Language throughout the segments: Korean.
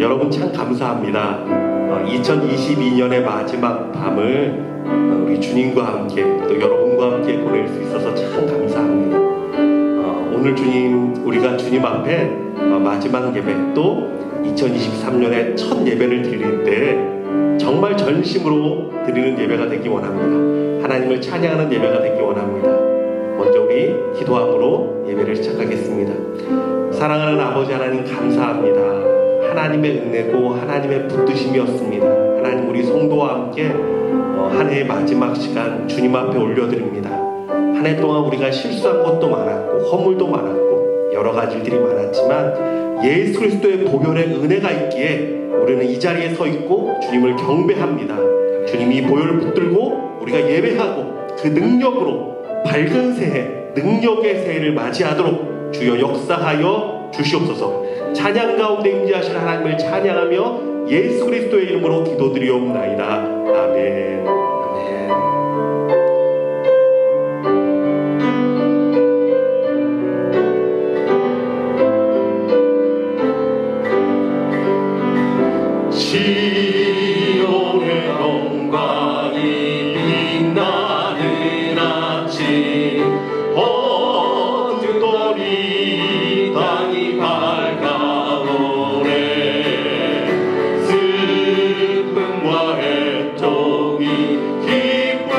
여러분 참 감사합니다. 2022년의 마지막 밤을 우리 주님과 함께 또 여러분과 함께 보낼 수 있어서 참 감사합니다. 오늘 우리가 주님 앞에 마지막 예배 또 2023년의 첫 예배를 드릴 때 정말 전심으로 드리는 예배가 되기 원합니다. 하나님을 찬양하는 예배가 되기 원합니다. 먼저 우리 기도함으로 예배를 시작하겠습니다. 사랑하는 아버지 하나님 감사합니다. 하나님의 은혜고 하나님의 붙드심이었습니다. 하나님 우리 성도와 함께 한 해의 마지막 시간 주님 앞에 올려드립니다. 한 해 동안 우리가 실수한 것도 많았고 허물도 많았고 여러 가지 일들이 많았지만 예수 그리스도의 보혈의 은혜가 있기에 우리는 이 자리에 서 있고 주님을 경배합니다. 주님이 이 보혈을 붙들고 우리가 예배하고 그 능력으로 밝은 새해 능력의 새해를 맞이하도록 주여 역사하여 주시옵소서. 찬양 가운데 임재하신 하나님을 찬양하며 예수 그리스도의 이름으로 기도드리옵나이다. 아멘. 아멘. 시온의 영광이 빛나는 아침 어두더니 땅이 밝아오네. 슬픔과 애통이 기쁨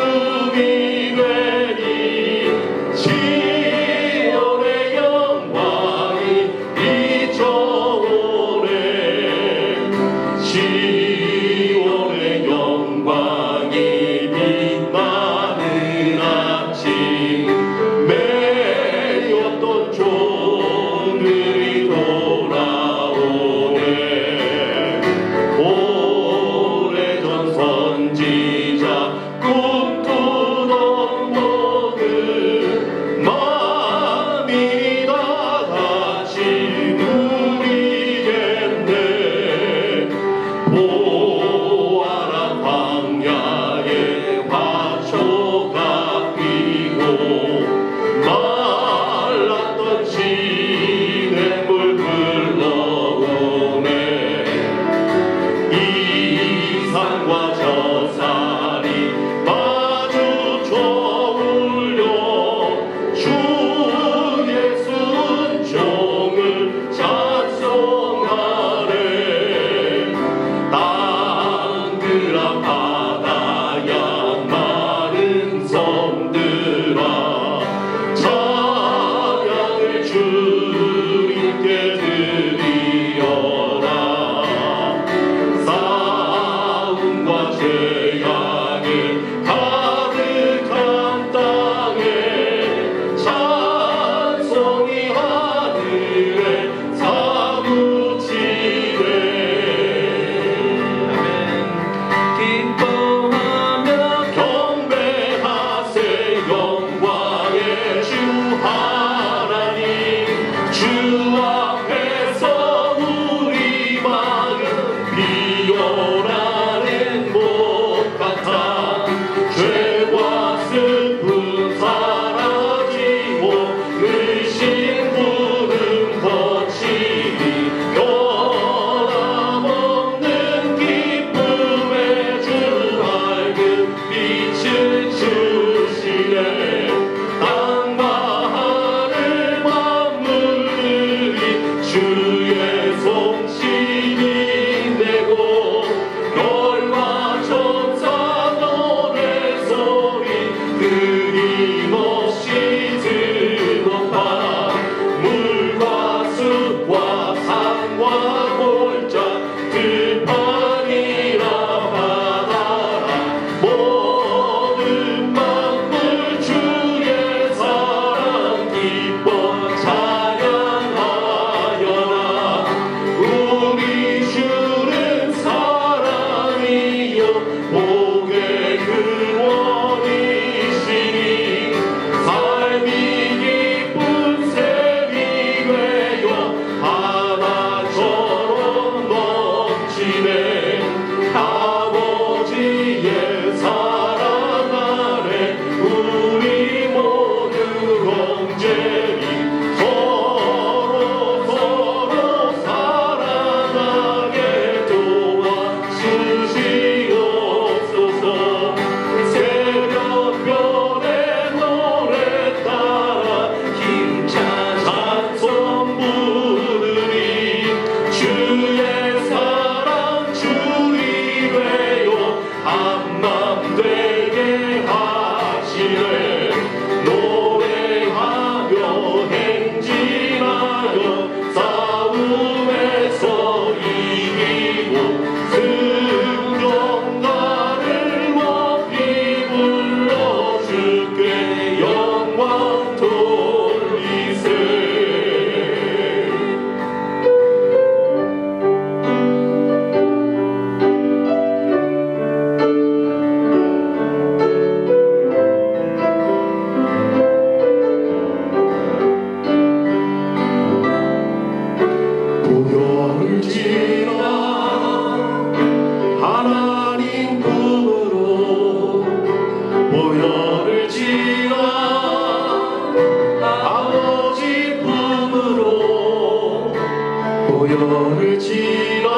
지나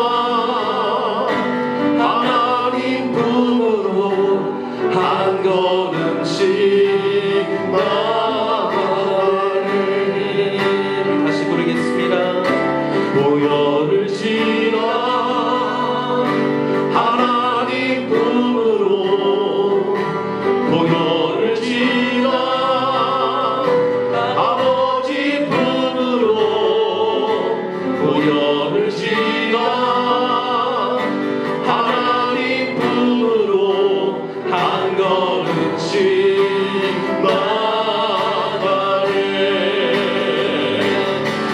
하나님 품으로 한 걸음씩 나아가네. 다시 부르겠습니다. 보혈을 지나 하나님 품으로 보혈을 지나 아버지 품으로 보혈을 지나 하나님 품으로 한 걸음씩 나아가네.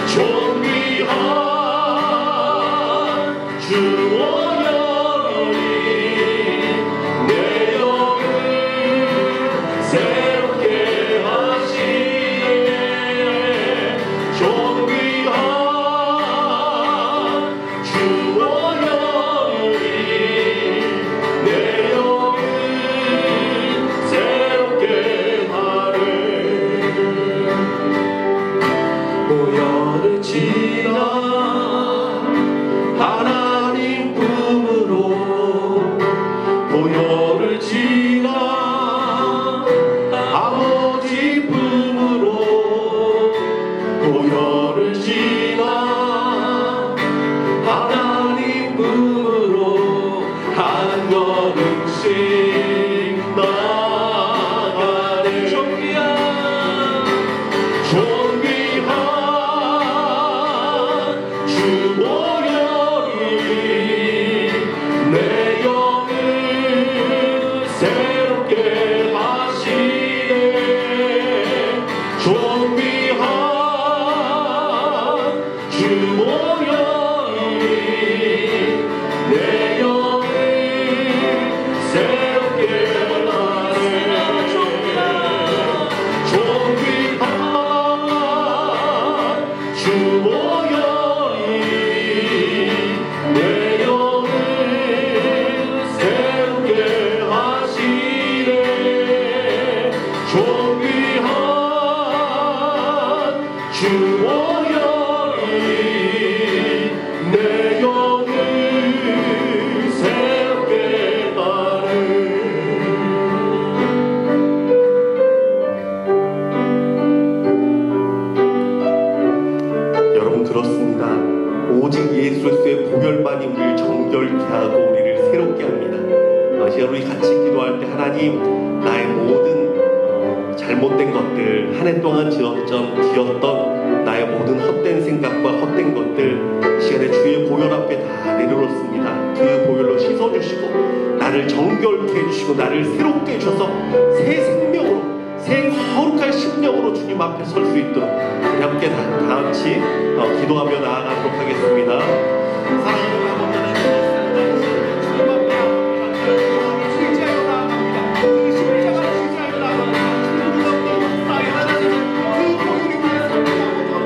존귀한 주와 영원히 내 영을 새롭게 하시네. 존귀한 주와 영원히 내 영을 새롭게 하네. 보혈을 지나 하나님 품으로 보혈을 지나 아버지 품으로 보혈을 지나 하나님 품으로 한 걸음씩 나아가네. 존귀한 주 보혈이 내 영을 새롭게 하시네. 존귀한 주 보혈이 내 영을 새롭게 하시네. 존귀한 주 보혈이 내 영을 새롭게 하시네. 존귀한 주 보혈이 내 영을 새롭게 하네. 여러분 그렇습니다. 오직 예수 그리스도의 보혈만이 우리를 정결케 하고 우리를 새롭게 합니다. 우리 같이 기도할 때 하나님 나의 모든 잘못된 것들 한 해 동안 지었던 나의 모든 헛된 생각과 헛된 것들 이 시간에 주의 보혈 앞에 다 내려놓습니다. 그 보혈로 씻어주시고 나를 정결케 해주시고 나를 새롭게 해주셔서 새 생명으로 새 거룩한 심령으로 주님 앞에 설 수 있도록 우리 함께 다 같이 기도하며 나아가도록 하겠습니다. 사랑하는 아버지 하나님, 주님 앞에 십자가로 나아갑니다. 그 십자가를 십자가로 나아갑니다. 주님 앞에 나의 하나님 그 보혈이 우리의 삶을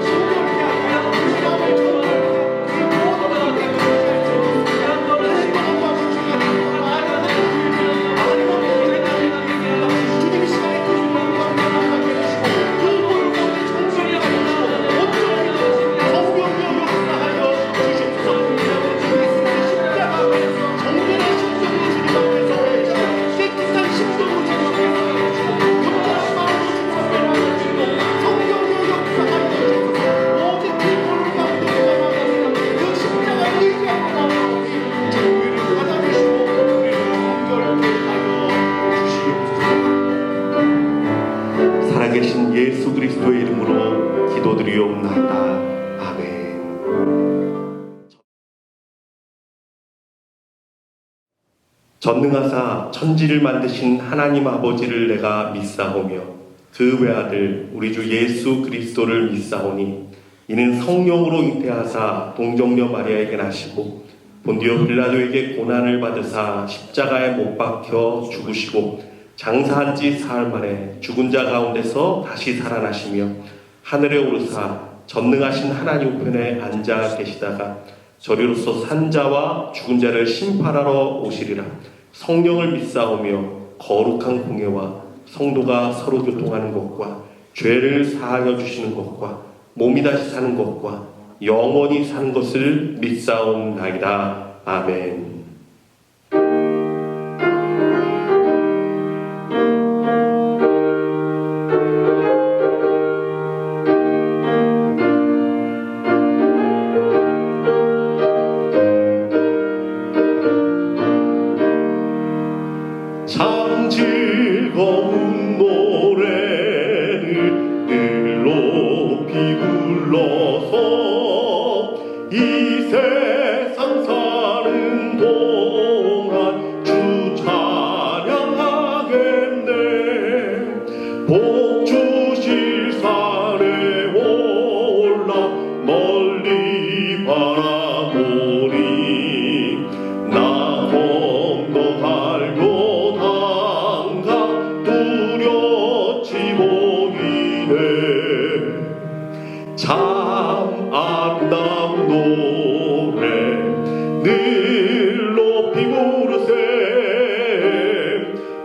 정결케 하고 우리 마음을 정결케 하고 그 모든 것을 깨끗하게 주님 시간에 그 주님과 함께 해주시고 그 보혈 가운데 정결케 하시고 온전히 성경으로 역사하여 주십시오. 십자가 앞에서 정결한 심정으로 주님 앞에서 깨끗한 심정으로 주님 앞에서 영원한 마음으로 주님 앞에 나아가시고 성경으로 역사하여 주십시오. 오직 그 보혈 가운데 우리가 나아가서 그 십자가를 의지하고 나아가오니 정의를 받아주시고 우리를 정결케 하여 주시옵소서. 살아계신 예수 그리스도의 이름으로 기도드리옵나이다. 아멘. 전능하사 천지를 만드신 하나님 아버지를 내가 믿사오며 그 외아들 우리 주 예수 그리스도를 믿사오니 이는 성령으로 잉태하사 동정녀 마리아에게 나시고 본디오 빌라도에게 고난을 받으사 십자가에 못 박혀 죽으시고 장사한 지 사흘 만에 죽은 자 가운데서 다시 살아나시며 하늘에 오르사 전능하신 하나님 우편에 앉아 계시다가 저리로서 산 자와 죽은 자를 심판하러 오시리라. 성령을 믿사오며 거룩한 공예와 성도가 서로 교통하는 것과 죄를 사하여 주시는 것과 몸이 다시 사는 것과 영원히 사는 것을 믿사옵나이다. 아멘. 참 즐거운 노래를 늘 높이 불러서 이 세상 사는 동안 주 찬양하겠네. 복 주실 산에 올라 멀리 바라보니 나 건너갈고 두렵지 보이네. 참 아름다운 노래 늘 높이 부르세.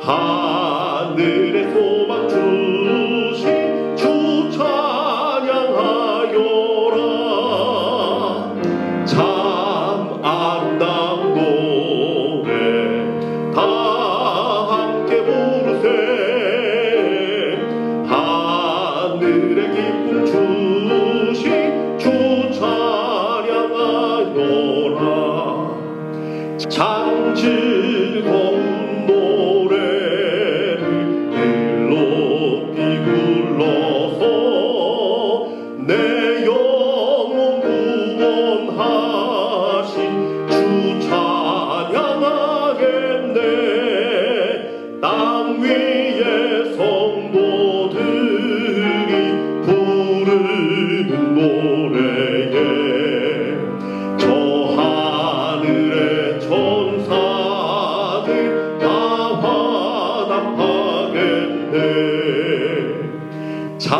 하늘의 소망 주신 주 찬양하여라. 참 아름다운 노래 다 함께 부르세. 하늘의 기쁨 주신 주 찬양하여라. 참 즐거운 노래를 늘 높이 불러서 내 영혼 구원하신 주 찬양하겠네. 땅 위의 성도들이 부르는 노래에 저 하늘의 천사들 다 화답하겠네. 참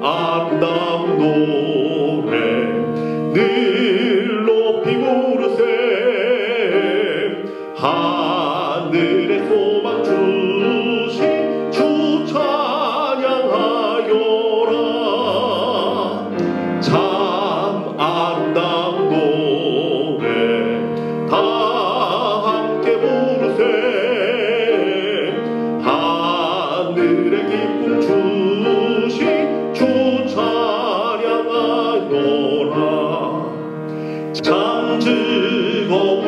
아름다운 노래 늘 높이 부르세. 하늘의 소망 주신 주 찬양하여라. 참 아름다운 노래 다 함께 부르세. 하늘의 기쁨 주신 주 찬양하여라. 참 즐거운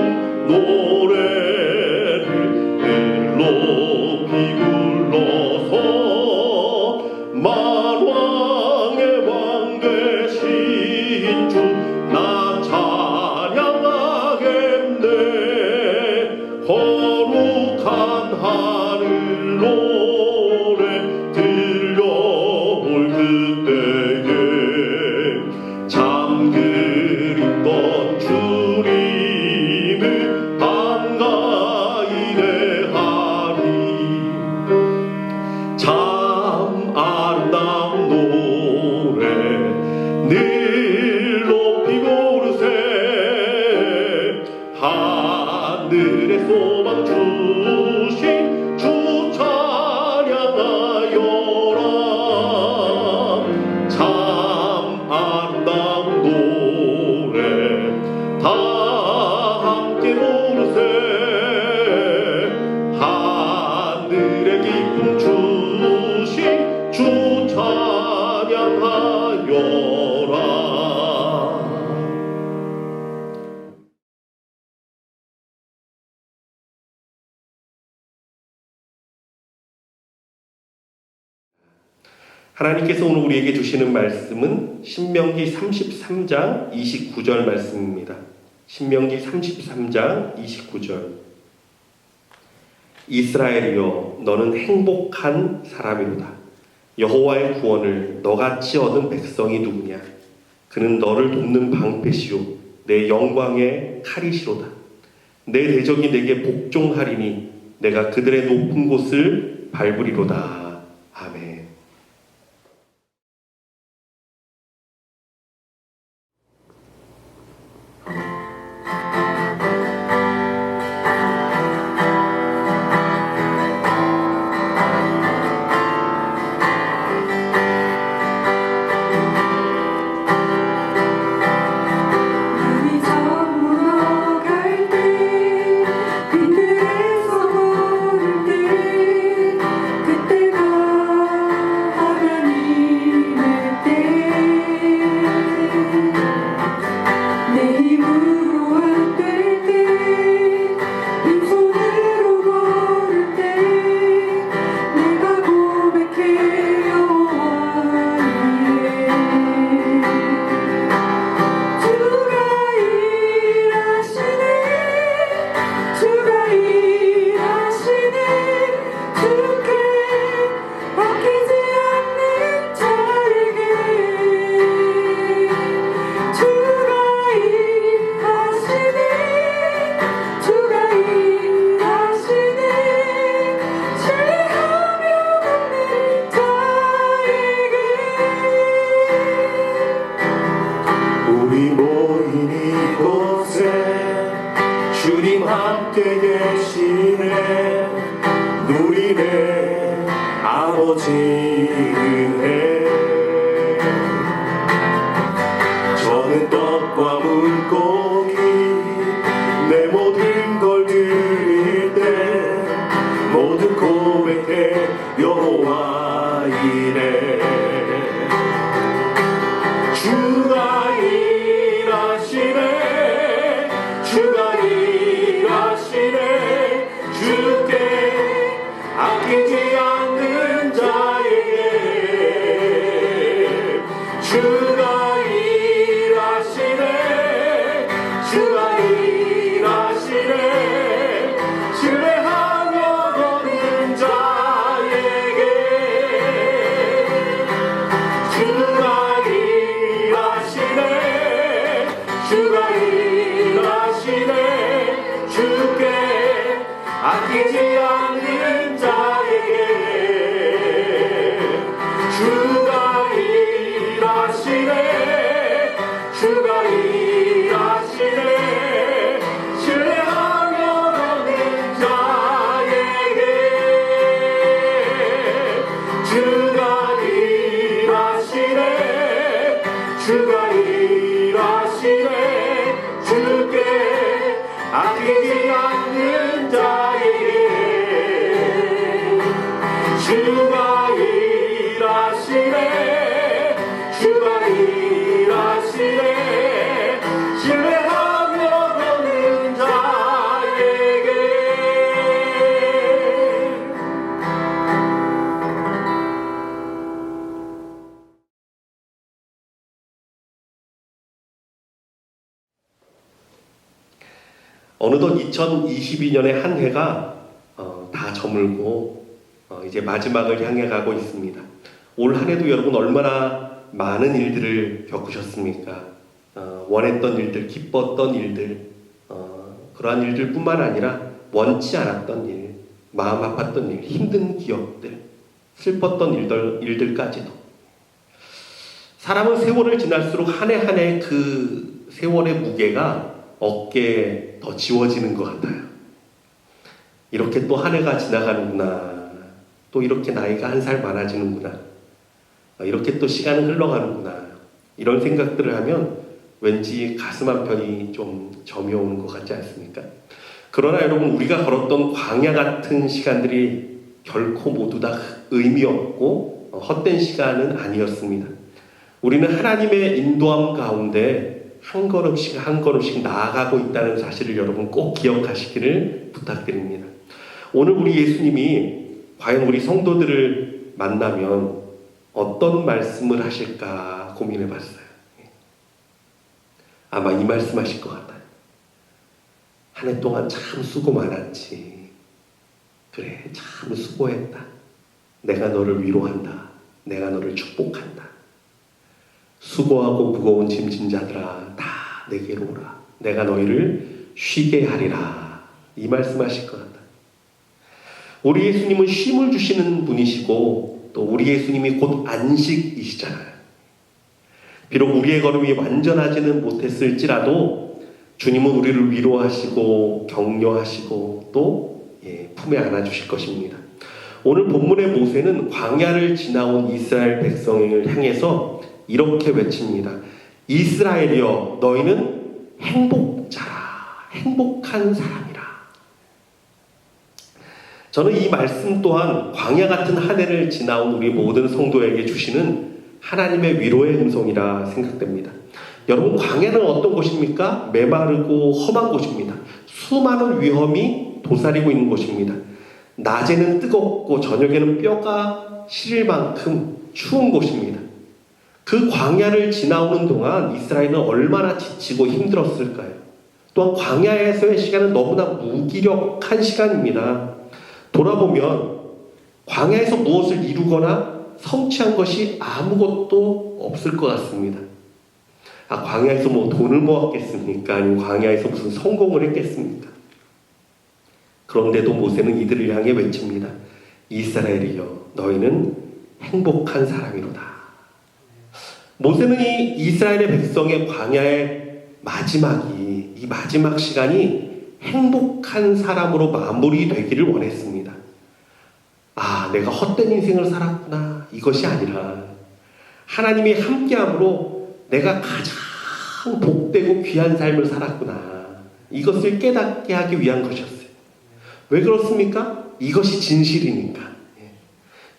노래를 늘 높이 불러서 만왕의 왕 되신 주 나 찬양하겠네. 거룩한 하늘 노래 들려올 그때에 참 그립던 주님을 반가이 대하리. 참 아름다운 노래 늘 높이 부르세. 하늘의 소망 주신 주 찬양하여라. 참 아름다운 노래 다 함께 부르세. 하늘의 기쁨 주신 주 찬양하여라. 하나님께서 오늘 우리에게 주시는 말씀은 신명기 33장 29절 말씀입니다. 신명기 33장 29절. 이스라엘이여 너는 행복한 사람이로다. 여호와의 구원을 너같이 얻은 백성이 누구냐? 그는 너를 돕는 방패시요 내 영광의 칼이시로다. 내 대적이 내게 복종하리니 내가 그들의 높은 곳을 밟으리로다. 아멘. 함께 계시네. 누리네 아버지 은혜. 저는 떡과 물고기 내 모든 걸 드릴 때 모두 고백해 여호와 이래. 주가 일하시네. 주가 일하시네. 주께 아끼지 않는 자에게 주가 일하시네. 주가 일하시네. 신뢰하며 걷는 자에게 주가 일하시네. 주가 일하시네. 주께 아끼지 않는 자에게 주가 일하시네. 주가 일하시네. 신뢰하며 걷는 자에게 주가 일하시네. 주가 일하시네. 주께 아끼지 않는 자에게 주가 일하시네. 주가 일하시네. 신뢰하며 걷는 자에게. 어느덧 2022년의 한 해가 다 저물고 이제 마지막을 향해 가고 있습니다. 올 한 해도 여러분 얼마나 많은 일들을 겪으셨습니까? 원했던 일들, 기뻤던 일들, 그러한 일들뿐만 아니라 원치 않았던 일, 마음 아팠던 일, 힘든 기억들, 슬펐던 일들까지도. 사람은 세월을 지날수록 한 해 한 해 그 세월의 무게가 어깨에 더 지워지는 것 같아요. 이렇게 또 한 해가 지나가는구나. 또 이렇게 나이가 한 살 많아지는구나. 이렇게 또 시간은 흘러가는구나. 이런 생각들을 하면 왠지 가슴 한편이 좀 저며오는 것 같지 않습니까? 그러나 여러분, 우리가 걸었던 광야 같은 시간들이 결코 모두 다 의미 없고 헛된 시간은 아니었습니다. 우리는 하나님의 인도함 가운데 한 걸음씩 한 걸음씩 나아가고 있다는 사실을 여러분 꼭 기억하시기를 부탁드립니다. 오늘 우리 예수님이 과연 우리 성도들을 만나면 어떤 말씀을 하실까 고민해 봤어요. 아마 이 말씀 하실 것 같아요. 한 해 동안 참 수고 많았지. 그래, 참 수고했다. 내가 너를 위로한다. 내가 너를 축복한다. 수고하고 무거운 짐진 자들아 다 내게로 오라. 내가 너희를 쉬게 하리라. 이 말씀하실 것 같다. 우리 예수님은 쉼을 주시는 분이시고 또 우리 예수님이 곧 안식이시잖아요. 비록 우리의 걸음이 완전하지는 못했을지라도 주님은 우리를 위로하시고 격려하시고 또 품에 안아주실 것입니다. 오늘 본문의 모세는 광야를 지나온 이스라엘 백성을 향해서 이렇게 외칩니다. 이스라엘이여 너희는 행복자라. 행복한 사람이라. 저는 이 말씀 또한 광야 같은 한 해를 지나온 우리 모든 성도에게 주시는 하나님의 위로의 음성이라 생각됩니다. 여러분, 광야는 어떤 곳입니까? 메마르고 험한 곳입니다. 수많은 위험이 도사리고 있는 곳입니다. 낮에는 뜨겁고 저녁에는 뼈가 시릴 만큼 추운 곳입니다. 그 광야를 지나오는 동안 이스라엘은 얼마나 지치고 힘들었을까요? 또한 광야에서의 시간은 너무나 무기력한 시간입니다. 돌아보면 광야에서 무엇을 이루거나 성취한 것이 아무것도 없을 것 같습니다. 광야에서 뭐 돈을 모았겠습니까? 아니면 광야에서 무슨 성공을 했겠습니까? 그런데도 모세는 이들을 향해 외칩니다. 이스라엘이여 너희는 행복한 사람이로다. 모세는 이 이스라엘의 백성의 광야의 이 마지막 시간이 행복한 사람으로 마무리되기를 원했습니다. 아, 내가 헛된 인생을 살았구나. 이것이 아니라 하나님이 함께함으로 내가 가장 복되고 귀한 삶을 살았구나. 이것을 깨닫게 하기 위한 것이었어요. 왜 그렇습니까? 이것이 진실이니까.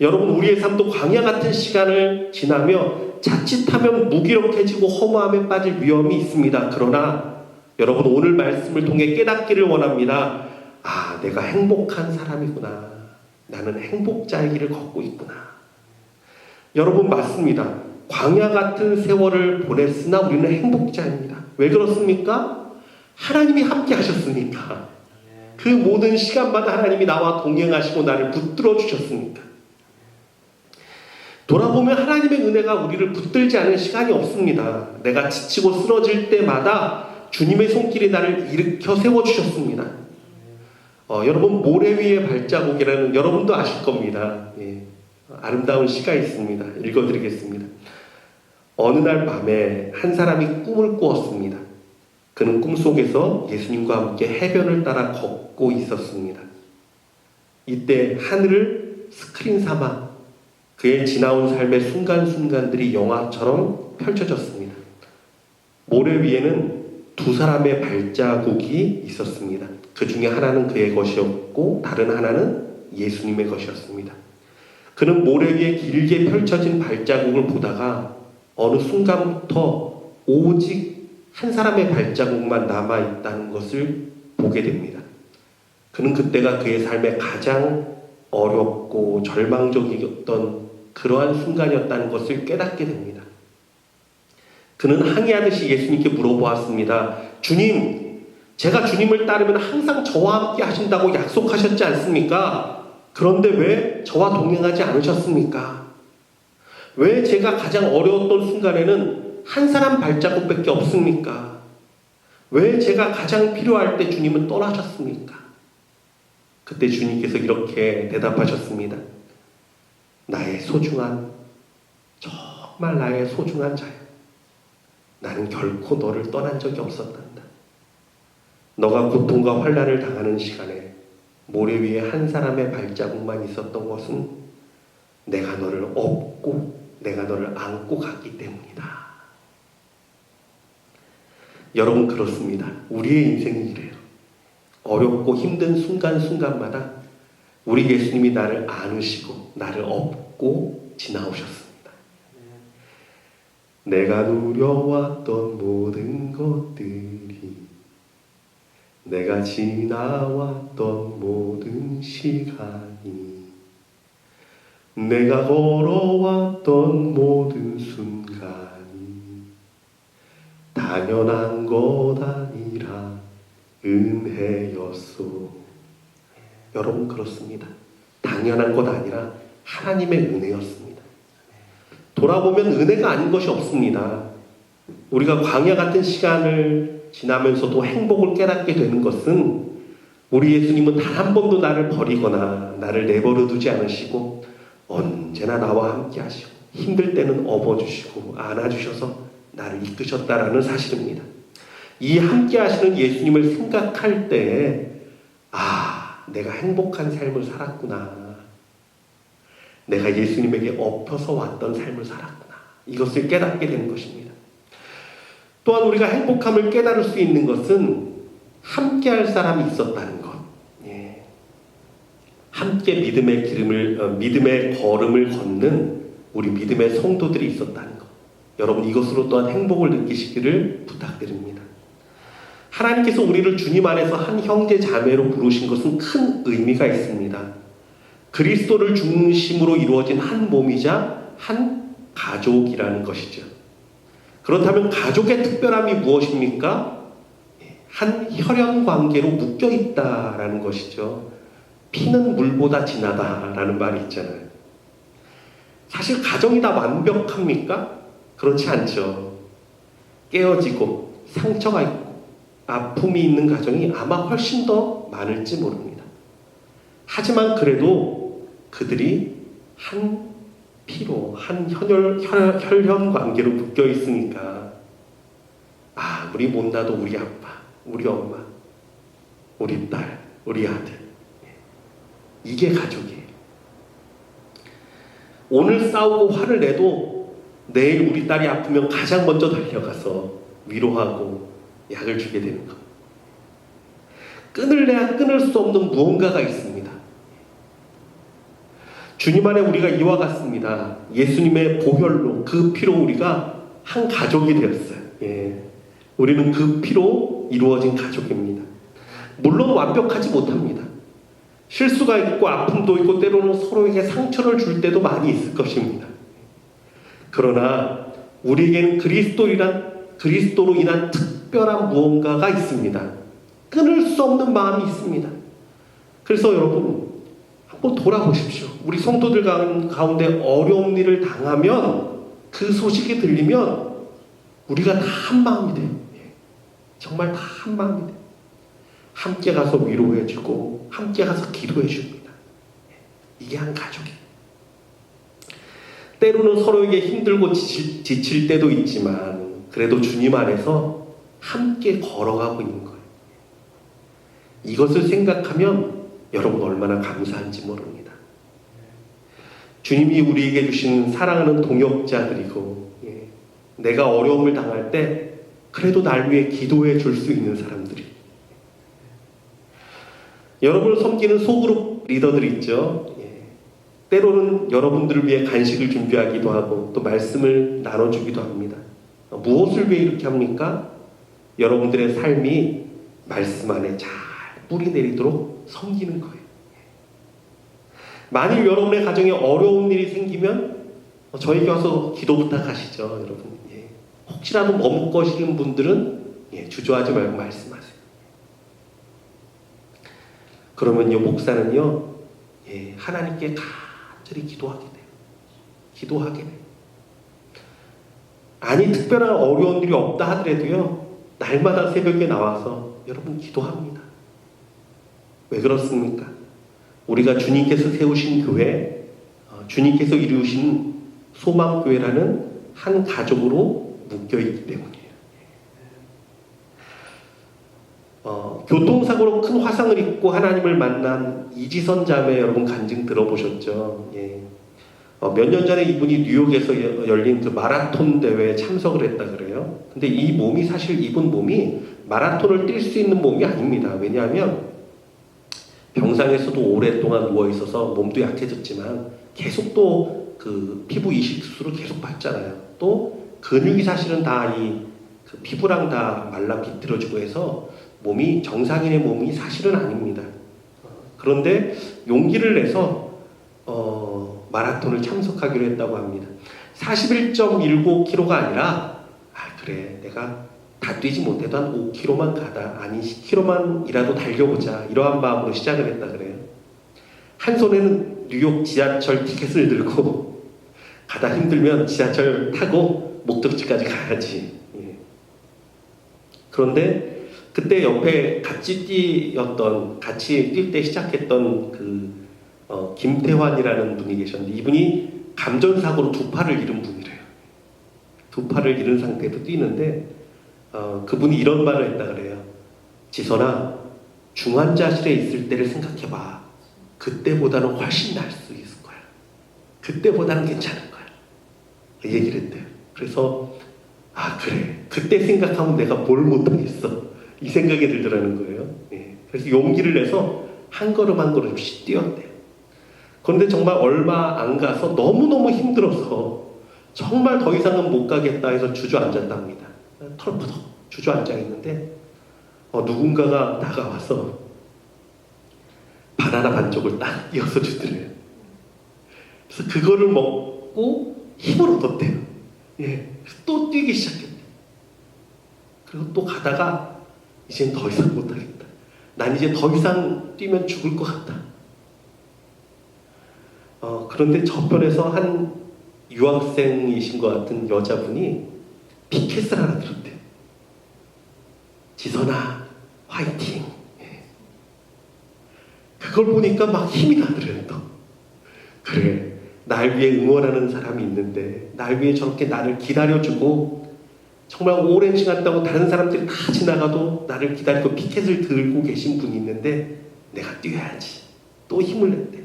여러분, 우리의 삶도 광야 같은 시간을 지나며 자칫하면 무기력해지고 허무함에 빠질 위험이 있습니다. 그러나 여러분, 오늘 말씀을 통해 깨닫기를 원합니다. 아, 내가 행복한 사람이구나. 나는 행복자의 길을 걷고 있구나. 여러분, 맞습니다. 광야 같은 세월을 보냈으나 우리는 행복자입니다. 왜 그렇습니까? 하나님이 함께 하셨으니까. 그 모든 시간마다 하나님이 나와 동행하시고 나를 붙들어 주셨으니까. 돌아보면 하나님의 은혜가 우리를 붙들지 않은 시간이 없습니다. 내가 지치고 쓰러질 때마다 주님의 손길이 나를 일으켜 세워주셨습니다. 여러분, 모래 위의 발자국이라는 여러분도 아실 겁니다. 예, 아름다운 시가 있습니다. 읽어드리겠습니다. 어느 날 밤에 한 사람이 꿈을 꾸었습니다. 그는 꿈속에서 예수님과 함께 해변을 따라 걷고 있었습니다. 이때 하늘을 스크린 삼아 그의 지나온 삶의 순간순간들이 영화처럼 펼쳐졌습니다. 모래 위에는 두 사람의 발자국이 있었습니다. 그 중에 하나는 그의 것이었고 다른 하나는 예수님의 것이었습니다. 그는 모래 위에 길게 펼쳐진 발자국을 보다가 어느 순간부터 오직 한 사람의 발자국만 남아있다는 것을 보게 됩니다. 그는 그때가 그의 삶의 가장 어렵고 절망적이었던 그러한 순간이었다는 것을 깨닫게 됩니다. 그는 항의하듯이 예수님께 물어보았습니다. 주님, 제가 주님을 따르면 항상 저와 함께 하신다고 약속하셨지 않습니까? 그런데 왜 저와 동행하지 않으셨습니까? 왜 제가 가장 어려웠던 순간에는 한 사람 발자국밖에 없습니까? 왜 제가 가장 필요할 때 주님은 떠나셨습니까? 그때 주님께서 이렇게 대답하셨습니다. 나의 소중한, 정말 나의 소중한 자야. 나는 결코 너를 떠난 적이 없었단다. 너가 고통과 환난을 당하는 시간에 모래 위에 한 사람의 발자국만 있었던 것은 내가 너를 업고 내가 너를 안고 갔기 때문이다. 여러분, 그렇습니다. 우리의 인생이 이래요. 어렵고 힘든 순간순간마다 우리 예수님이 나를 안으시고 나를 업고 지나오셨습니다. 내가 누려왔던 모든 것들이, 내가 지나왔던 모든 시간이, 내가 걸어왔던 모든 순간이 당연한 것 아니라 은혜였소. 여러분, 그렇습니다. 당연한 것 아니라 하나님의 은혜였습니다. 돌아보면 은혜가 아닌 것이 없습니다. 우리가 광야 같은 시간을 지나면서도 행복을 깨닫게 되는 것은 우리 예수님은 단 한 번도 나를 버리거나 나를 내버려 두지 않으시고 언제나 나와 함께 하시고 힘들 때는 업어주시고 안아주셔서 나를 이끄셨다라는 사실입니다. 이 함께 하시는 예수님을 생각할 때, 아, 내가 행복한 삶을 살았구나. 내가 예수님에게 엎혀서 왔던 삶을 살았구나. 이것을 깨닫게 되는 것입니다. 또한 우리가 행복함을 깨달을 수 있는 것은 함께 할 사람이 있었다는 것. 예. 함께 믿음의 걸음을 걷는 우리 믿음의 성도들이 있었다는 것. 여러분, 이것으로 또한 행복을 느끼시기를 부탁드립니다. 하나님께서 우리를 주님 안에서 한 형제 자매로 부르신 것은 큰 의미가 있습니다. 그리스도를 중심으로 이루어진 한 몸이자 한 가족이라는 것이죠. 그렇다면 가족의 특별함이 무엇입니까? 한 혈연 관계로 묶여 있다라는 것이죠. 피는 물보다 진하다라는 말이 있잖아요. 사실 가정이 다 완벽합니까? 그렇지 않죠. 깨어지고 상처가 있고 아픔이 있는 가정이 아마 훨씬 더 많을지 모릅니다. 하지만 그래도 그들이 한 피로, 한 혈연 관계로 묶여 있으니까, 아, 우리 못나도 우리 아빠, 우리 엄마, 우리 딸, 우리 아들. 이게 가족이에요. 오늘 싸우고 화를 내도 내일 우리 딸이 아프면 가장 먼저 달려가서 위로하고 약을 주게 되는 것. 끊을래야 끊을 수 없는 무언가가 있습니다. 주님 안에 우리가 이와 같습니다. 예수님의 보혈로 그 피로 우리가 한 가족이 되었어요. 우리는 그 피로 이루어진 가족입니다. 물론 완벽하지 못합니다. 실수가 있고 아픔도 있고 때로는 서로에게 상처를 줄 때도 많이 있을 것입니다. 그러나 우리에게는 그리스도로 인한 특별한 무언가가 있습니다. 끊을 수 없는 마음이 있습니다. 그래서 여러분 한번 돌아보십시오. 우리 성도들 가운데 어려운 일을 당하면 그 소식이 들리면 우리가 다 한 마음이 돼요. 정말 다 한 마음이 돼요. 함께 가서 위로해주고 함께 가서 기도해줍니다. 이게 한 가족이에요. 때로는 서로에게 힘들고 지칠 때도 있지만 그래도 주님 안에서 함께 걸어가고 있는 거예요. 이것을 생각하면 여러분 얼마나 감사한지 모릅니다. 주님이 우리에게 주신 사랑하는 동역자들이고 내가 어려움을 당할 때 그래도 날 위해 기도해 줄 수 있는 사람들이 여러분을 섬기는 소그룹 리더들 있죠. 때로는 여러분들을 위해 간식을 준비하기도 하고 또 말씀을 나눠주기도 합니다. 무엇을 위해 이렇게 합니까? 여러분들의 삶이 말씀 안에 잘 뿌리 내리도록 섬기는 거예요. 만일 여러분의 가정에 어려운 일이 생기면 저에게 와서 기도 부탁하시죠, 여러분. 혹시라도 머뭇거리는 분들은 주저하지 말고 말씀하세요. 그러면요, 목사는요, 하나님께 간절히 기도하게 돼요. 기도하게 돼요. 아니, 특별한 어려운 일이 없다 하더라도요, 날마다 새벽에 나와서 여러분 기도합니다. 왜 그렇습니까? 우리가 주님께서 세우신 교회, 주님께서 이루신 소망교회라는 한 가족으로 묶여있기 때문이에요. 교통사고로 큰 화상을 입고 하나님을 만난 이지선 자매 여러분 간증 들어보셨죠? 몇 년 전에 이분이 뉴욕에서 열린 그 마라톤 대회에 참석을 했다 그래요. 근데 이 몸이 사실 이분 몸이 마라톤을 뛸 수 있는 몸이 아닙니다. 왜냐하면 병상에서도 오랫동안 누워있어서 몸도 약해졌지만 계속 또 그 피부 이식 수술을 계속 받잖아요. 또 근육이 사실은 다 그 피부랑 다 말라 비틀어지고 해서 몸이 정상인의 몸이 사실은 아닙니다. 그런데 용기를 내서 마라톤을 참석하기로 했다고 합니다. 41.19km가 아니라 그래 내가 다 뛰지 못해도 한 5km만 가다 아니 10km만이라도 달려보자 이러한 마음으로 시작을 했다 그래요. 한 손에는 뉴욕 지하철 티켓을 들고 가다 힘들면 지하철 타고 목적지까지 가야지. 그런데 그때 옆에 같이 뛸 때 시작했던 김태환이라는 분이 계셨는데 이분이 감전사고로 두 팔을 잃은 분이래요. 두 팔을 잃은 상태에서 뛰는데 그분이 이런 말을 했다 그래요. 지선아, 중환자실에 있을 때를 생각해봐. 그때보다는 훨씬 나을 수 있을 거야. 그때보다는 괜찮을 거야. 그 얘기를 했대요. 그래서 그래. 그때 생각하면 내가 뭘 못하겠어. 이 생각이 들더라는 거예요. 그래서 용기를 내서 한 걸음 한 걸음씩 뛰었대요. 그런데 정말 얼마 안 가서 너무너무 힘들어서 정말 더 이상은 못 가겠다 해서 주저앉았답니다. 털퍼덕 주저앉아 있는데 누군가가 다가와서 바나나 반쪽을 딱 띄어서 주더래요. 그래서 그거를 먹고 힘을 얻었대요. 그래서 또 뛰기 시작했대요. 그리고 또 가다가 이젠 더 이상 못하겠다. 난 이제 더 이상 뛰면 죽을 것 같다. 그런데 저편에서 한 유학생이신 것 같은 여자분이 피켓을 하나 들었대요. 지선아, 화이팅. 그걸 보니까 막 힘이 나더래요. 또. 그래, 날 위해 응원하는 사람이 있는데 날 위해 저렇게 나를 기다려주고 정말 오랜 시간 동안 다른 사람들이 다 지나가도 나를 기다리고 피켓을 들고 계신 분이 있는데 내가 뛰어야지. 또 힘을 냈대요.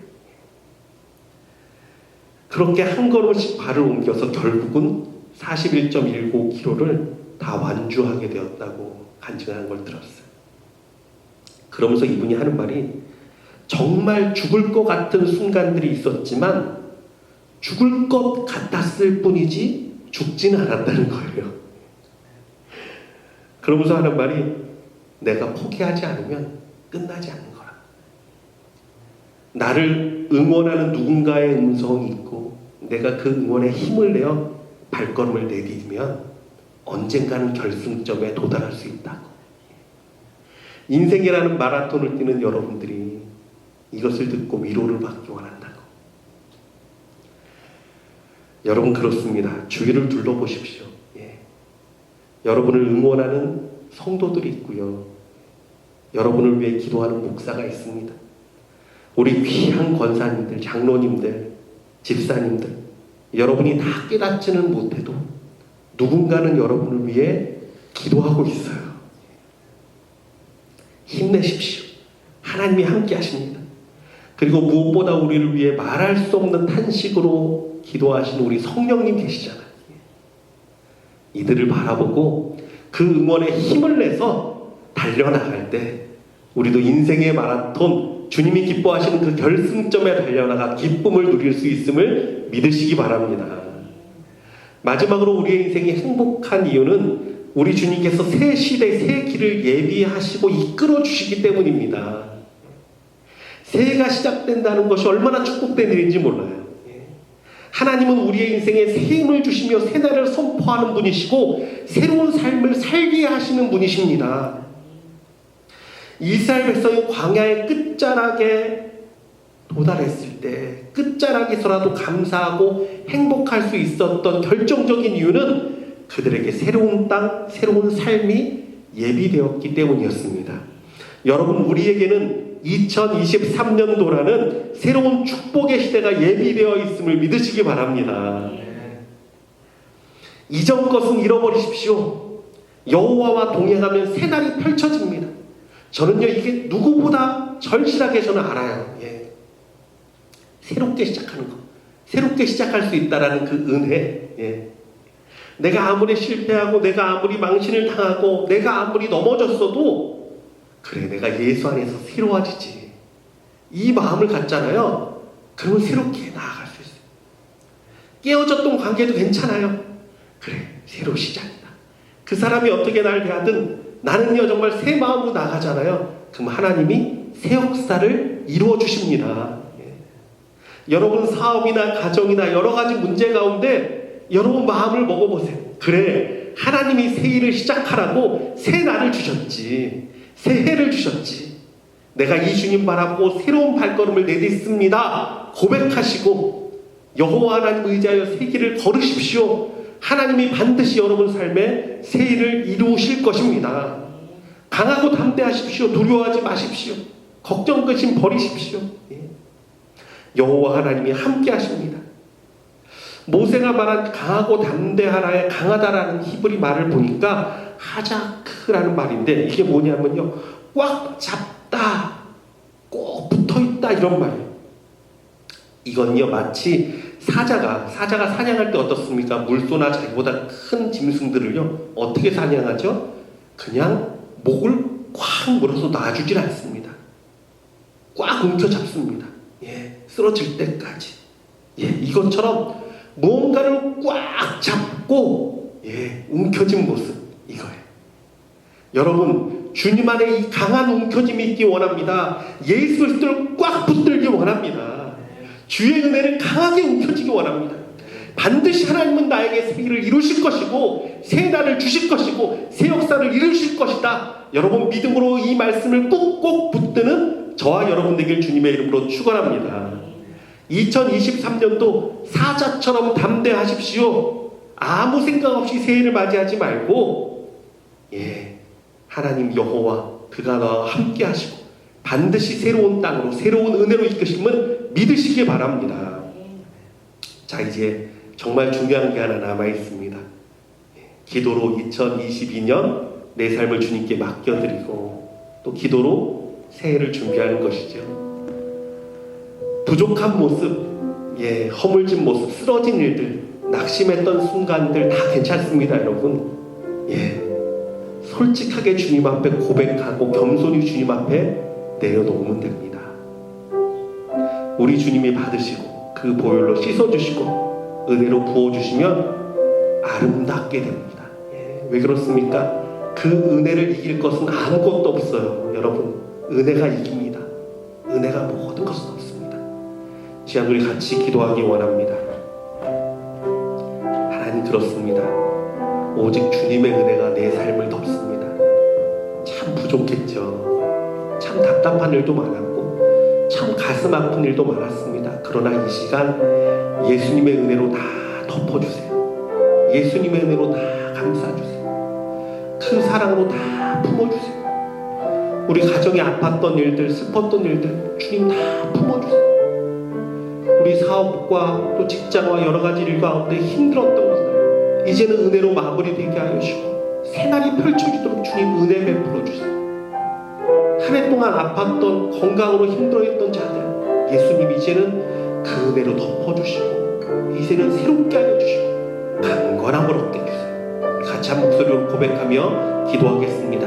그렇게 한 걸음씩 발을 옮겨서 결국은 41.19km를 다 완주하게 되었다고 간증하는 걸 들었어요. 그러면서 이분이 하는 말이 정말 죽을 것 같은 순간들이 있었지만 죽을 것 같았을 뿐이지 죽지는 않았다는 거예요. 그러면서 하는 말이 내가 포기하지 않으면 끝나지 않는 거라. 나를 응원하는 누군가의 음성이 있고 내가 그 응원에 힘을 내어 발걸음을 내디디면 언젠가는 결승점에 도달할 수 있다고. 인생이라는 마라톤을 뛰는 여러분들이 이것을 듣고 위로를 받기 원한다고. 여러분 그렇습니다. 주위를 둘러보십시오. 여러분을 응원하는 성도들이 있고요. 여러분을 위해 기도하는 목사가 있습니다. 우리 귀한 권사님들, 장로님들, 집사님들, 여러분이 다 깨닫지는 못해도 누군가는 여러분을 위해 기도하고 있어요. 힘내십시오. 하나님이 함께 하십니다. 그리고 무엇보다 우리를 위해 말할 수 없는 탄식으로 기도하시는 우리 성령님 계시잖아요. 이들을 바라보고 그 응원에 힘을 내서 달려나갈 때 우리도 인생의 마라톤, 주님이 기뻐하시는 그 결승점에 달려나가 기쁨을 누릴 수 있음을 믿으시기 바랍니다. 마지막으로 우리의 인생이 행복한 이유는 우리 주님께서 새 시대, 새 길을 예비하시고 이끌어 주시기 때문입니다. 새해가 시작된다는 것이 얼마나 축복된 일인지 몰라요. 하나님은 우리의 인생에 새 힘을 주시며 새 날을 선포하는 분이시고 새로운 삶을 살게 하시는 분이십니다. 이스라엘 백성이 광야의 끝자락에 도달했을 때 끝자락에서라도 감사하고 행복할 수 있었던 결정적인 이유는 그들에게 새로운 땅, 새로운 삶이 예비되었기 때문이었습니다. 여러분, 우리에게는 2023년도라는 새로운 축복의 시대가 예비되어 있음을 믿으시기 바랍니다. 이전 것은 잃어버리십시오. 여호와와 동행하면 새 날이 펼쳐집니다. 저는요, 이게 누구보다 절실하게 저는 알아요. 새롭게 시작하는 거, 새롭게 시작할 수 있다라는 그 은혜. 내가 아무리 실패하고 내가 아무리 망신을 당하고 내가 아무리 넘어졌어도 그래, 내가 예수 안에서 새로워지지, 이 마음을 갖잖아요. 그러면 새롭게 나아갈 수 있어요. 깨어졌던 관계도 괜찮아요. 그래, 새로 시작이다. 그 사람이 어떻게 날 대하든 나는요 정말 새 마음으로 나가잖아요. 그럼 하나님이 새 역사를 이루어 주십니다. 여러분 사업이나 가정이나 여러 가지 문제 가운데 여러분 마음을 먹어보세요. 그래, 하나님이 새 일을 시작하라고 새 날을 주셨지, 새 해를 주셨지. 내가 이 주님 바라보고 새로운 발걸음을 내딛습니다 고백하시고 여호와 하나님 의지하여 새 길을 걸으십시오. 하나님이 반드시 여러분 삶에 새 일을 이루실 것입니다. 강하고 담대하십시오. 두려워하지 마십시오. 걱정 근심 버리십시오. 여호와 하나님이 함께 하십니다. 모세가 말한 강하고 담대하라의 강하다라는 히브리 말을 보니까 하자크라는 말인데 이게 뭐냐면요, 꽉 잡다, 꼭 붙어있다, 이런 말이에요. 이건요 마치 사자가 사냥할 때 어떻습니까? 물소나 자기보다 큰 짐승들을요 어떻게 사냥하죠? 그냥 목을 꽉 물어서 놔주질 않습니다. 꽉 움켜잡습니다. 쓰러질 때까지. 이것처럼 무언가를 꽉 잡고 움켜진 모습, 이거예요. 여러분, 주님 안에 이 강한 움켜짐이 있기 원합니다. 예수 그리스도를 꽉 붙들기 원합니다. 주의 은혜를 강하게 움켜쥐기 원합니다. 반드시 하나님은 나에게 새 일을 이루실 것이고 새 날을 주실 것이고 새 역사를 이루실 것이다. 여러분, 믿음으로 이 말씀을 꾹꾹 붙드는 저와 여러분 되길 주님의 이름으로 축원합니다. 2023년도 사자처럼 담대하십시오. 아무 생각 없이 새해를 맞이하지 말고 하나님 여호와 그가 나와 함께 하시고 반드시 새로운 땅으로 새로운 은혜로 이끄심을 믿으시기 바랍니다. 자, 이제 정말 중요한 게 하나 남아 있습니다. 기도로 2022년 내 삶을 주님께 맡겨드리고 또 기도로 새해를 준비하는 것이죠. 부족한 모습, 허물진 모습, 쓰러진 일들, 낙심했던 순간들 다 괜찮습니다, 여러분. 솔직하게 주님 앞에 고백하고 겸손히 주님 앞에 내어놓으면 됩니다. 우리 주님이 받으시고 그 보혈로 씻어주시고 은혜로 부어주시면 아름답게 됩니다. 왜 그렇습니까? 그 은혜를 이길 것은 아무것도 없어요. 여러분, 은혜가 이깁니다. 은혜가 모든 것은 없습니다. 시간 우리 같이 기도하기 원합니다. 하나님 들었습니다. 오직 주님의 은혜가 내 삶을 덮습니다. 참 부족했죠. 참 답답한 일도 많았고 참 가슴 아픈 일도 많았습니다. 그러나 이 시간 예수님의 은혜로 다 덮어주세요. 예수님의 은혜로 다 감싸주세요. 큰 사랑으로 다 품어주세요. 우리 가정에 아팠던 일들, 슬펐던 일들 주님 다 품어주세요. 우리 사업과 또 직장과 여러 가지 일 가운데 힘들었던 것들 이제는 은혜로 마무리되게 하여 주시고 새날이 펼쳐지도록 주님 은혜 베풀어 주세요. 한 해 동안 아팠던 건강으로 힘들어했던 자들 예수님 이제는 그 은혜로 덮어주시고 이제는 새롭게 하여 주시고 강건함을 얻게 해주세요. 같이 한 목소리로 고백하며 기도하겠습니다.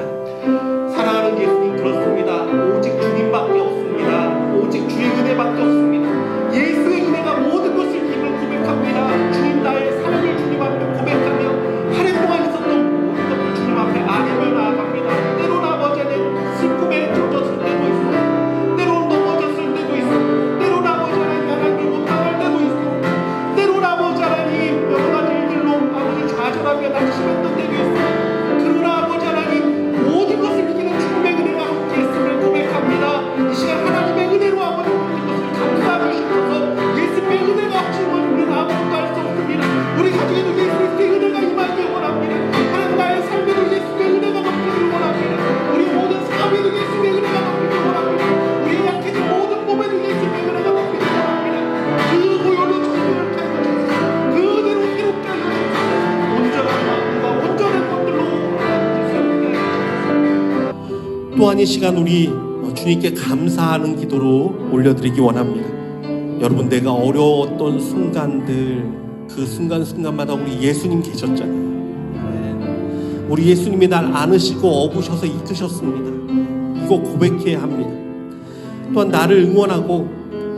사랑하는 예수님 그렇습니다. 오직 주님밖에 없습니다. 오직 주의 은혜밖에 없습니다. 예수의 은혜가 모든 것을 힘을 고백합니다. 주님 나의 삶을 주님 앞에 고백하며 한 해 동안 있었던 모든 것을 주님 앞에 아뢰며 나아갑니다. 때론 아버지는 슬픔에 젖었을 때도 있어. 때론 넘어졌을 때도 있어. 때론 아버지 하나님 나가지 못할 때도 있어. 때론 아버지 하나님 여러 가지 일들로 아버지 좌절하며 낙심했던 때도 있어. 그러나 아버지 하나님 모든 것을 이기는 주님의 은혜가 함께 있음을 고백합니다. 이 시간 하나님의 은혜로 아버지 모든 것을 감사하고 싶어서 예수님의 은혜가 없이는 우리는 아무것도 할 수 없습니다. 우리 가족에도 예수님의 은혜가 임하길 원합니다. 하나님 나의 삶에도 예수님의 은혜가 넘치길 원합니다. 우리 모든 사업에도 예수님의 은혜가 넘치길 원합니다. 우리 약해진 모든 몸에도 예수님의 은혜가 넘치길 원합니다. 그 보혈로 정리를 하여 주소서. 그 은혜로 새롭게 하여 주소서. 온전한 마음과 온전한 것들로 새롭게 하여 주소서. 또한 이 시간 우리 주님께 감사하는 기도로 올려드리기 원합니다. 여러분 내가 어려웠던 순간들 그 순간순간마다 우리 예수님 계셨잖아요. 우리 예수님이 날 안으시고 업으셔서 이끄셨습니다. 이거 고백해야 합니다. 또한 나를 응원하고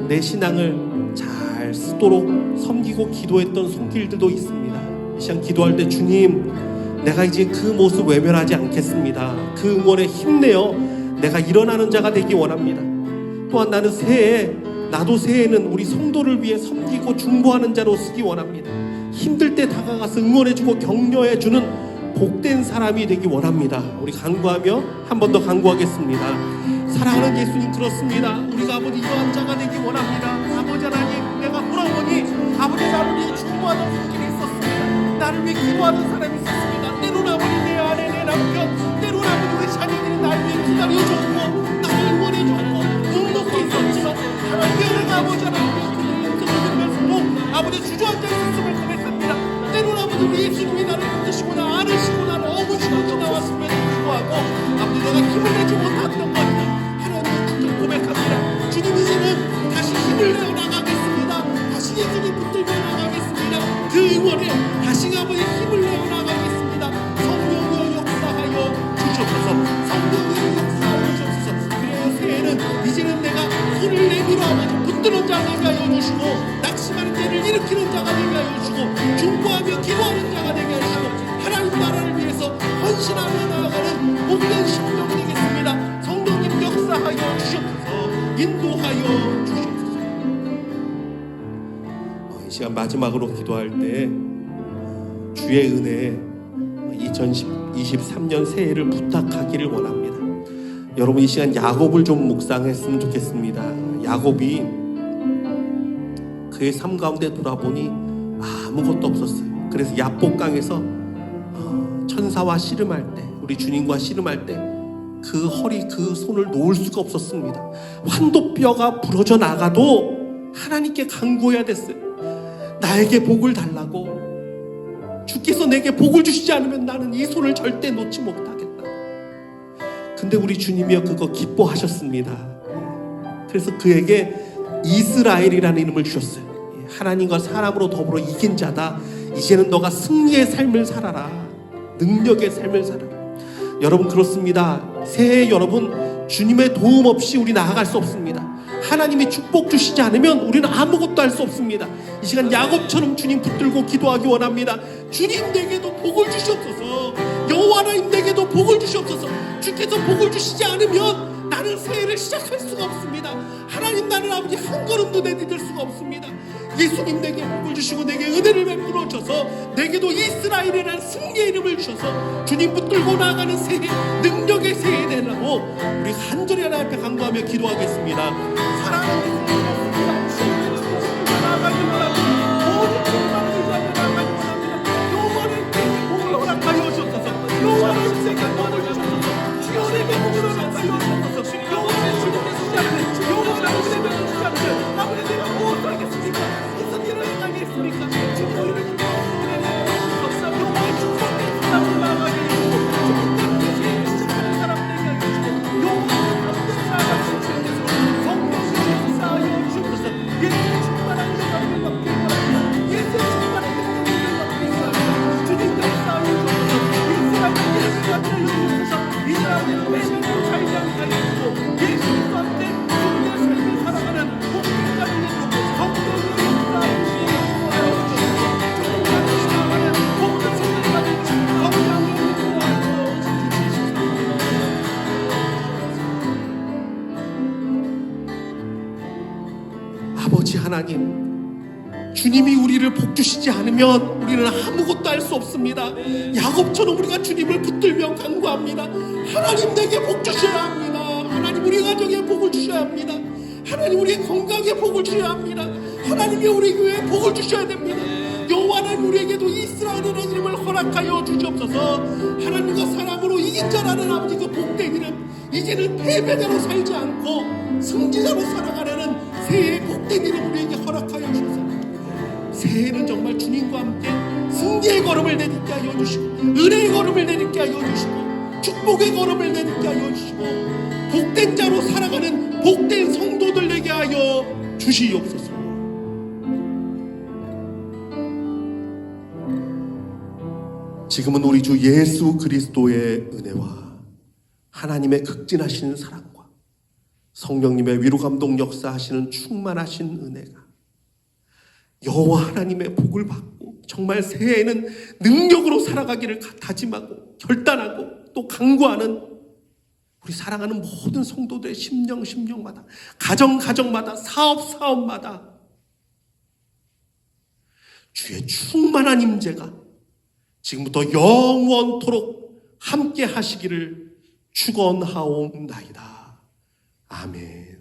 내 신앙을 잘 쓰도록 섬기고 기도했던 손길들도 있습니다. 이 시간 기도할 때 주님 내가 이제 그 모습 외면하지 않겠습니다. 그 응원에 힘내어 내가 일어나는 자가 되기 원합니다. 또한 나는 나도 새해에는 우리 성도를 위해 섬기고 중보하는 자로 쓰기 원합니다. 힘들 때 다가가서 응원해주고 격려해주는 복된 사람이 되기 원합니다. 우리 간구하며 한 번 더 간구하겠습니다. 사랑하는 예수님 그렇습니다. 우리가 아버지 이러한 자가 되기 원합니다. 아버지 하나님 내가 돌아오니 아버지 나를 위해 중보하는 손길이 있었습니다. 나를 위해 기도하는 사람이 있었습니다. 때론 아버지 내 아내 내 남편 때론 아버지 우리 자녀들이 나를 위해 기다려줬고 나를 응원해줬고 묵묵히 있었지만 하나님의 은혜가 아버지 하나님 들면서도 아버지 주저앉아 있었음을 고백합니다. 때론 아버지 우리 예수님이 나를 붙드시고 나 안으시고 나를 업으시고 나왔음에도 불구하고 아버지 내가 힘을 내지 못했던 것이다. 하나님 진짜 고백합니다. 주님 이제는 다시 힘을 내어 나가겠습니다. 다시 예수님 붙들고 나가겠습니다. 그 응원에 다시 아버지 힘을 내어 나가겠습니다. 성령이여 역사하여 주셔서 성령이여 역사하여 주셔서 그래요 새해는 이제는 내가 손을 내밀어 아버지 붙드는 자가 되게 하여 주시고 낙심하는 자를 일으키는 자가 되게 하여 주시고 중보하며 기도하는 자가 되게 하시고 하나님 나라를 위해서 헌신하며 나아가는 복된 심령이 되겠습니다. 성령님 역사하여 주시옵소서. 인도하여 주시옵소서. 이 시간 마지막으로 기도할 때 주의 은혜 2023년 새해를 부탁하기를 원합니다. 여러분 이 시간 야곱을 좀 묵상했으면 좋겠습니다. 야곱이 그의 삶 가운데 돌아보니 아무것도 없었어요. 그래서 야복강에서 천사와 씨름할 때 우리 주님과 씨름할 때 그 허리 그 손을 놓을 수가 없었습니다. 환도뼈가 부러져 나가도 하나님께 간구해야 됐어요. 나에게 복을 달라고 주께서 내게 복을 주시지 않으면 나는 이 손을 절대 놓지 못하겠다. 근데 우리 주님이여 그거 기뻐하셨습니다. 그래서 그에게 이스라엘이라는 이름을 주셨어요. 하나님과 사람으로 더불어 이긴 자다. 이제는 너가 승리의 삶을 살아라. 능력의 삶을 살아라. 여러분 그렇습니다. 새해 여러분 주님의 도움 없이 우리 나아갈 수 없습니다. 하나님이 축복 주시지 않으면 우리는 아무것도 할 수 없습니다. 이 시간 야곱처럼 주님 붙들고 기도하기 원합니다. 주님 내게도 복을 주시옵소서. 여호와 하나님 내게도 복을 주시옵소서. 주께서 복을 주시지 않으면 나는 새해를 시작할 수가 없습니다. 하나님 나는 아버지 한 걸음도 내디딜 수가 없습니다. 예수님 내게 복을 주시고 내게 은혜를 베풀어 주셔서 내게도 이스라엘이라는 승리의 이름을 주셔서 주님 붙들고 나아가는 새해 능력의 새해 되라고 우리 간절히 하나님 앞에 간구하며 기도하겠습니다. 사랑하는 나아가기 원합니다. 모든 것만을 의지하며 나아가기 원합니다. 여호와를 복을 허락하여 주옵소서. 여호와를 세게 도와주옵소서. 주여에게 복을 허락하여 주옵소서. 여호와의 주님께 주지 않으면 여호와를 은혜를 주지 않으면 아무리 내가 무엇하겠습니까? 무슨 일을 행하겠습니까? 지금 너희를 주옵소서. 여호와의 축복의 사람을 나아가게 해주시고 축복의 새해 시작하는 사람 되게 하게 해주시고 여호와의 모든 사람을 주님께서 성령으로 쌓여 주옵소서. 예수의 충만한 능력을 받게 원합니다. 예수의 충만한 능력을 받게 원합니다. 주님께서 쌓여 주옵소서. 이스라엘의 예수를 알려주옵소서. 이스라엘의 배신으로 살지 않게 해주시고 예수님과 함께 주님의 삶을 살아가는 복음까지 내주고 성령으로 쌓여 주옵소서. 주님과 살아가는 모든 성령까지 성령으로 아버지 하나님, 주님이 우리를 복주시지 않으면 우리는 아무것도 할 수 없습니다. 야곱처럼 우리가 주님을 붙들며 간구합니다. 하나님 내게 복주셔야 합니다. 하나님 우리 가정에 복을 주셔야 합니다. 하나님 우리의 건강에 복을 주셔야 합니다. 하나님이 우리 교회에 복을 주셔야 됩니다. 여호와 하나님 우리에게도 이스라엘이라는 이름을 허락하여 주시옵소서. 하나님과 사람으로 이긴 자라는 아버지 그 복된 이름, 이제는 패배자로 살지 않고 승리자로 살아가려는 새해의 복된 이름 우리에게 허락하여 주소서. 새해는 정말 주님과 함께 승리의 걸음을 내딛게 하여 주시고 은혜의 걸음을 내딛게 하여 주시고 축복의 걸음을 내딛게 하여 주시고 복된 자로 살아가는 복된 성도들 되게 하여 주시옵소서. 지금은 우리 주 예수 그리스도의 은혜와 하나님의 극진하신 사랑과 성령님의 위로 감동 역사하시는 충만하신 은혜가 여호와 하나님의 복을 받고 정말 새해에는 능력으로 살아가기를 다짐하고 결단하고 또 간구하는 우리 사랑하는 모든 성도들의 심령마다 가정마다 사업마다 주의 충만한 임재가 지금부터 영원토록 함께 하시기를 축원하옵나이다. 아멘.